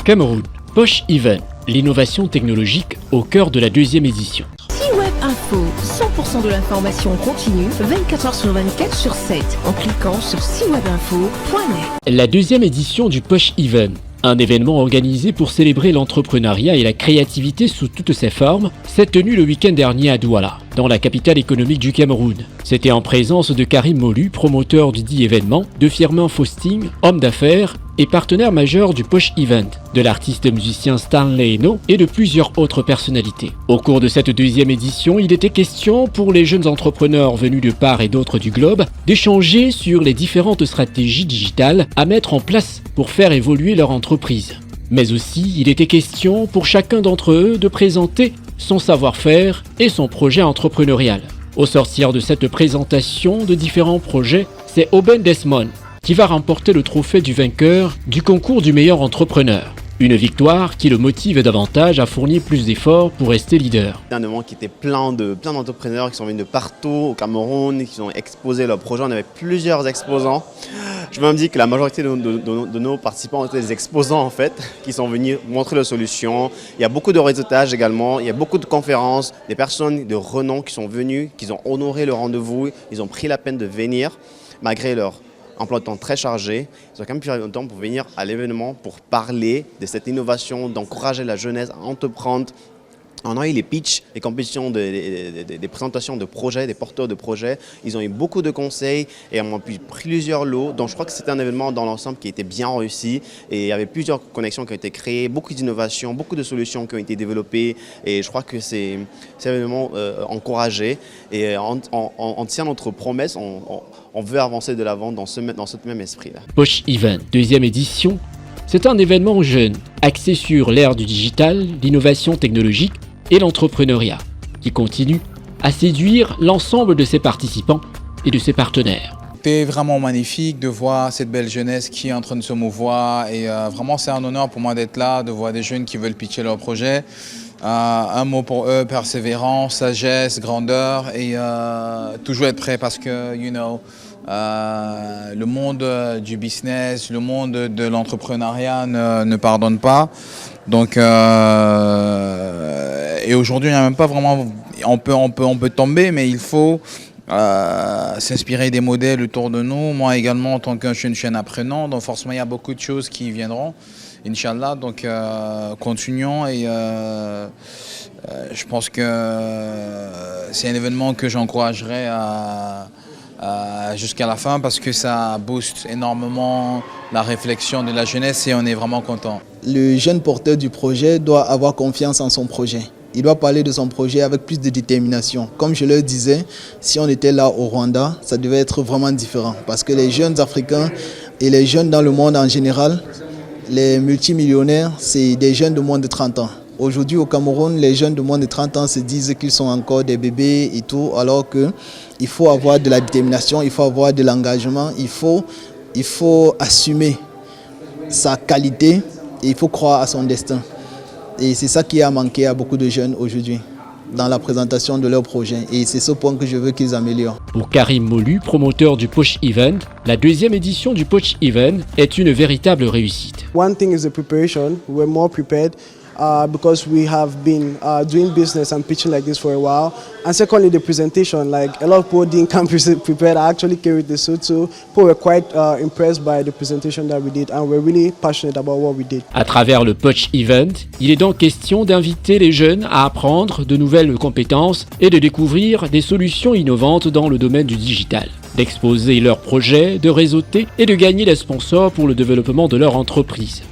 Cameroun, Posh Even, l'innovation technologique au cœur de la deuxième édition. C-Web Info, 100% de l'information continue, 24h sur 24 sur 7, en cliquant sur cwebinfo.net. La deuxième édition du Posh Even, un événement organisé pour célébrer l'entrepreneuriat et la créativité sous toutes ses formes, s'est tenu le week-end dernier à Douala, dans la capitale économique du Cameroun. C'était en présence de Karim Molu, promoteur du dit événement, de Firmin Faustin, homme d'affaires et partenaire majeur du Posh Event, de l'artiste musicien Stanley Eno et de plusieurs autres personnalités. Au cours de cette deuxième édition, il était question pour les jeunes entrepreneurs venus de part et d'autre du globe d'échanger sur les différentes stratégies digitales à mettre en place pour faire évoluer leur entreprise. Mais aussi, il était question pour chacun d'entre eux de présenter son savoir-faire et son projet entrepreneurial. Au sortir de cette présentation de différents projets, c'est Oben Desmond qui va remporter le trophée du vainqueur du concours du meilleur entrepreneur. Une victoire qui le motive davantage à fournir plus d'efforts pour rester leader. C'est un événement qui était plein d'entrepreneurs qui sont venus de partout au Cameroun, qui ont exposé leurs projets. On avait plusieurs exposants. Je me dis que la majorité de nos participants étaient des exposants en fait, qui sont venus montrer leurs solutions. Il y a beaucoup de réseautage également, il y a beaucoup de conférences, des personnes de renom qui sont venues, qui ont honoré le rendez-vous, ils ont pris la peine de venir malgré leur emploi de temps très chargé. Ils ont quand même pris le temps pour venir à l'événement, pour parler de cette innovation, d'encourager la jeunesse à entreprendre. On a eu les pitchs, les compétitions, des présentations de projets, des porteurs de projets. Ils ont eu beaucoup de conseils et on a pris plusieurs lots. Donc je crois que c'était un événement dans l'ensemble qui était bien réussi. Et il y avait plusieurs connexions qui ont été créées, beaucoup d'innovations, beaucoup de solutions qui ont été développées. Et je crois que c'est un événement encouragé. Et on tient notre promesse, on veut avancer de l'avant dans ce même esprit-là. Posh Event, deuxième édition, c'est un événement jeune, axé sur l'ère du digital, l'innovation technologique et l'entrepreneuriat, qui continue à séduire l'ensemble de ses participants et de ses partenaires. C'était vraiment magnifique de voir cette belle jeunesse qui est en train de se mouvoir et vraiment c'est un honneur pour moi d'être là, de voir des jeunes qui veulent pitcher leur projet. Un mot pour eux, persévérance, sagesse, grandeur et toujours être prêt parce que, le monde du business, le monde de l'entrepreneuriat ne pardonne pas. Donc, et aujourd'hui, il n'y a même pas vraiment, on peut tomber, mais il faut s'inspirer des modèles autour de nous. Moi également, en tant que jeune apprenant, donc forcément, il y a beaucoup de choses qui viendront, Inch'Allah. Donc, continuons et je pense que c'est un événement que j'encouragerais jusqu'à la fin parce que ça booste énormément la réflexion de la jeunesse et on est vraiment content. Le jeune porteur du projet doit avoir confiance en son projet. Il doit parler de son projet avec plus de détermination. Comme je le disais, si on était là au Rwanda, ça devait être vraiment différent parce que les jeunes africains et les jeunes dans le monde en général, les multimillionnaires, c'est des jeunes de moins de 30 ans. Aujourd'hui au Cameroun, les jeunes de moins de 30 ans se disent qu'ils sont encore des bébés et tout, alors qu'il faut avoir de la détermination, il faut avoir de l'engagement, il faut assumer sa qualité et il faut croire à son destin. Et c'est ça qui a manqué à beaucoup de jeunes aujourd'hui dans la présentation de leur projet. Et c'est ce point que je veux qu'ils améliorent. Pour Karim Molu, promoteur du Posh Event, la deuxième édition du Posh Event est une véritable réussite. One thing is the preparation. We're more prepared because we have been doing business and pitching like this for a while. And secondly, the presentation. Like a lot of people didn't come prepared. I actually carried the suit, so people were quite impressed by the presentation that we did, and we're really passionate about what we did. À travers le Posh Event, il est donc question d'inviter les jeunes à apprendre de nouvelles compétences et de découvrir des solutions innovantes dans le domaine du digital, d'exposer leurs projets, de réseauter et de gagner des sponsors pour le développement de leur entreprise.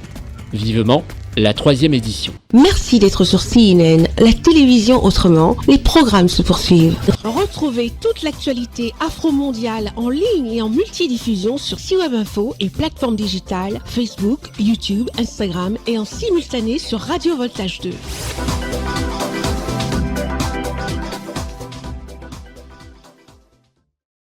Vivement la troisième édition. Merci d'être sur CNN, la télévision autrement. Les programmes se poursuivent. Retrouvez toute l'actualité afro-mondiale en ligne et en multidiffusion sur C-Web Info et plateformes digitales, Facebook, YouTube, Instagram et en simultané sur Radio Voltage 2.